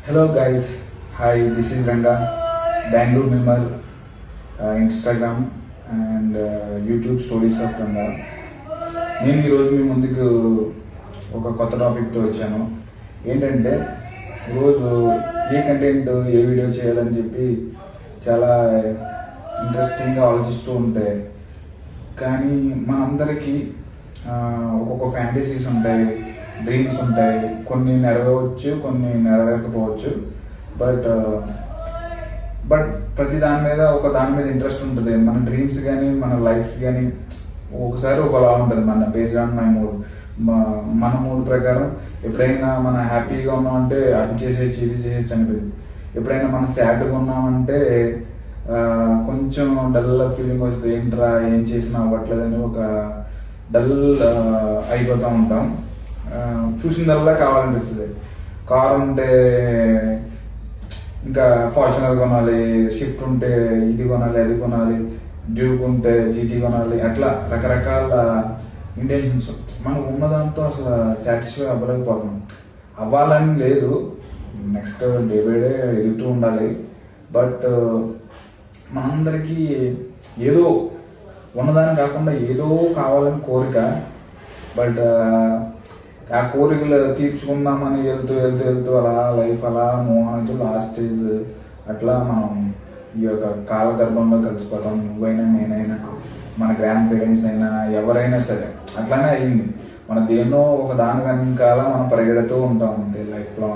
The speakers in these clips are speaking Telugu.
Hello guys, hi, this is Ranga, Bangalore member, Instagram and YouTube stories of Ranga. నేను ఈరోజు మీ ముందుకు ఒక కొత్త టాపిక్తో వచ్చాను. ఏంటంటే ఈరోజు ఏ కంటెంట్ ఏ వీడియో చేయాలని చెప్పి చాలా ఇంట్రెస్టింగ్గా ఆలోచిస్తూ ఉంటే కానీ మనందరికీ ఒక్కొక్క ఫ్యాంటసీస్ ఉంటాయి, డ్రీమ్స్ ఉంటాయి. కొన్ని నెరవేరవచ్చు, కొన్ని నెరవేరకపోవచ్చు. బట్ ప్రతి దాని మీద దాని మీద ఇంట్రెస్ట్ ఉంటుంది. మన డ్రీమ్స్ కానీ మన లైఫ్స్ కానీ ఒకసారి ఒకలా ఉంటుంది. మన బేస్డ్ ఆన్ మై మూడ్, మన మూడ్ ప్రకారం ఎప్పుడైనా మనం హ్యాపీగా ఉన్నామంటే అది చేసేయచ్చు, ఇది చేసేయచ్చు అనిపోయింది. ఎప్పుడైనా మనం సాడ్గా ఉన్నామంటే కొంచెం డల్ ఫీలింగ్ వస్తుంది. ఏంట్రా ఏం చేసినా అవ్వట్లేదని ఒక డల్ అయిపోతూ ఉంటాం. చూసిందల్లా కావాలనిపిస్తుంది. కార్ ఉంటే ఇంకా ఫార్చునర్ కొనాలి, షిఫ్ట్ ఉంటే ఇది కొనాలి, అది కొనాలి, డ్యూక్ ఉంటే జీటీ కొనాలి, అట్లా రకరకాల ఇంటెన్షన్స్. మనం ఉన్నదాంతో అసలు సాటిస్ఫై అవ్వలేకపోతున్నాం. అవ్వాలని లేదు, నెక్స్ట్ డే బై డే ఎదుగుతూ ఉండాలి. బట్ మనందరికీ ఏదో ఉన్నదాన్ని కాకుండా ఏదో కావాలని కోరిక. బట్ ఆ కోరికలు తీర్చుకుందామని వెళ్తూ వెళ్తూ వెళ్తూ అలా లైఫ్ అలా మూవ్ అవుతూ లాస్ట్ స్టేజ్ అట్లా మనం ఈ యొక్క కాలగర్భంలో కలిసిపోతాం. నువ్వైనా, నేనైనా, మన గ్రాండ్ పేరెంట్స్ అయినా, ఎవరైనా సరే అట్లానే అయ్యింది. మన దేన్నో ఒక దాని వెనకాల మనం పరిగెడుతూ ఉంటాం అంతే లైఫ్లో.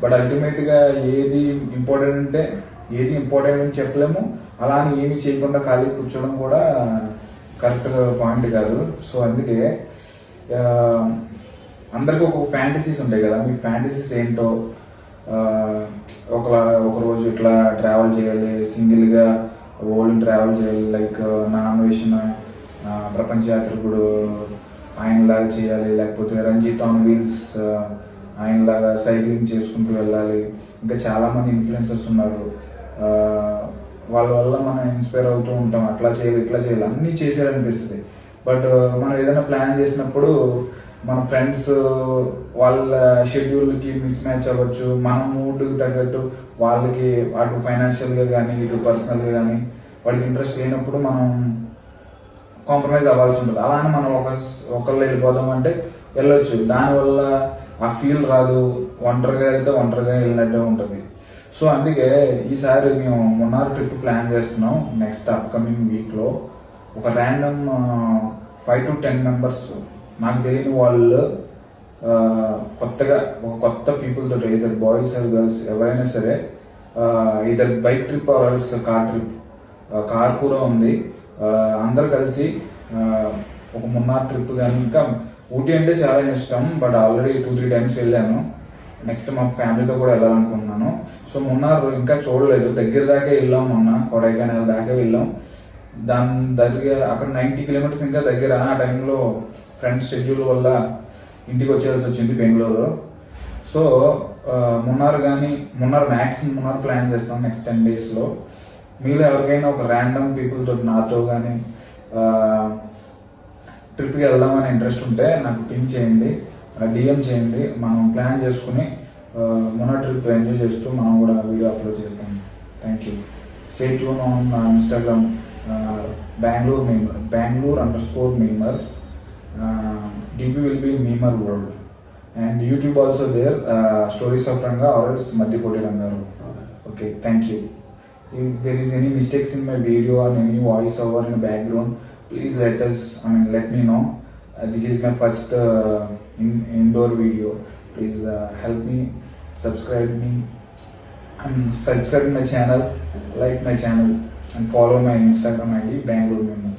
బట్ అల్టిమేట్గా ఏది ఇంపార్టెంట్ అంటే ఏది ఇంపార్టెంట్ అని చెప్పలేము. అలా అని ఏమి చేయకుండా ఖాళీ కూర్చోవడం కూడా కరెక్ట్ పాయింట్ కాదు. సో అందుకే అందరికీ ఒక ఫ్యాంటసీస్ ఉంటాయి కదా. మీ ఫ్యాంటసీస్ ఏంటో ఒక రోజు ఇట్లా ట్రావెల్ చేయాలి, సింగిల్గా వరల్డ్ ట్రావెల్ చేయాలి, లైక్ నా అన్వేషణ ప్రపంచ యాత్రికుడు ఆయనలాగా చేయాలి, లేకపోతే రంజిత్ ఆన్ వీల్స్ ఆయనలాగా సైక్లింగ్ చేసుకుంటూ వెళ్ళాలి. ఇంకా చాలామంది ఇన్ఫ్లుయెన్సర్స్ ఉన్నారు, వాళ్ళ వల్ల మనం ఇన్స్పైర్ అవుతూ ఉంటాం. అట్లా చేయాలి, ఇట్లా చేయాలి, అన్నీ చేసేయాలనిపిస్తుంది. బట్ మనం ఏదైనా ప్లాన్ చేసినప్పుడు మన ఫ్రెండ్స్ వాళ్ళ షెడ్యూల్కి మిస్ మ్యాచ్ అవ్వచ్చు. మన మూడ్కి తగ్గట్టు వాళ్ళకి అటు ఫైనాన్షియల్గా కానీ ఇటు పర్సనల్గా కానీ వాడికి ఇంట్రెస్ట్ లేనప్పుడు మనం కాంప్రమైజ్ అవ్వాల్సి ఉంటుంది. అలానే మనం ఒకళ్ళు వెళ్ళిపోదాం అంటే వెళ్ళొచ్చు, దానివల్ల ఆ ఫీల్ రాదు. ఒంటరిగా వెళ్తే ఒంటరిగా వెళ్ళినట్టే ఉంటుంది. సో అందుకే ఈసారి మేము మున్నార్ ట్రిప్ ప్లాన్ చేస్తున్నాం. నెక్స్ట్ అప్కమింగ్ వీక్లో ఒక ర్యాండమ్ 5 to 10 మెంబర్స్, నాకు తెలియని వాళ్ళు, కొత్తగా ఒక కొత్త పీపుల్ తోటి, ఇద్దరు బాయ్స్ ఆర్ గర్ల్స్ ఎవరైనా సరే, ఇద్దరు bike trip or else car trip, car కూడా ఉంది. అందరు కలిసి ఒక మున్నార్ ట్రిప్. కానీ ఇంకా ఊటీ అంటే చాలా ఇష్టం, బట్ ఆల్రెడీ 2-3 times వెళ్ళాను. నెక్స్ట్ మా ఫ్యామిలీతో కూడా వెళ్ళాలనుకుంటున్నాను. సో మున్నార్ ఇంకా చూడలేదు, దగ్గర దాకా వెళ్ళాం. మొన్న కొడైకెనాల్ దాకా వెళ్ళాం. దాని దగ్గర అక్కడ 90 kilometers ఇంకా దగ్గర. ఆ టైంలో ఫ్రెండ్స్ షెడ్యూల్ వల్ల ఇంటికి వచ్చేయాల్సి వచ్చింది Bengaluru. So Munnar maximum Munnar plan చేస్తాం నెక్స్ట్ 10 daysలో. మీలో ఎవరికైనా ఒక ర్యాండమ్ పీపుల్ తోటి నాతో కానీ ట్రిప్కి వెళ్దామని ఇంట్రెస్ట్ ఉంటే నాకు పిన్ చేయండి, డిఎం చేయండి. మనం ప్లాన్ చేసుకుని మున్నార్ ట్రిప్ ఎంజాయ్ చేస్తూ మనం కూడా వీడియో అప్లోడ్ చేస్తాం. Thank you. Stay tune on Instagram Bangalore_Memer. DP will be Memer World, and YouTube also there, Stories of Ranga or else Madhipoti Rangaru. Okay, thank you. If there is any mistakes in my video or any voice over in the background, please let me know. This is my first indoor video. Please help me, subscribe my channel, like my channel, and follow my Instagram ID Bangalore Memer.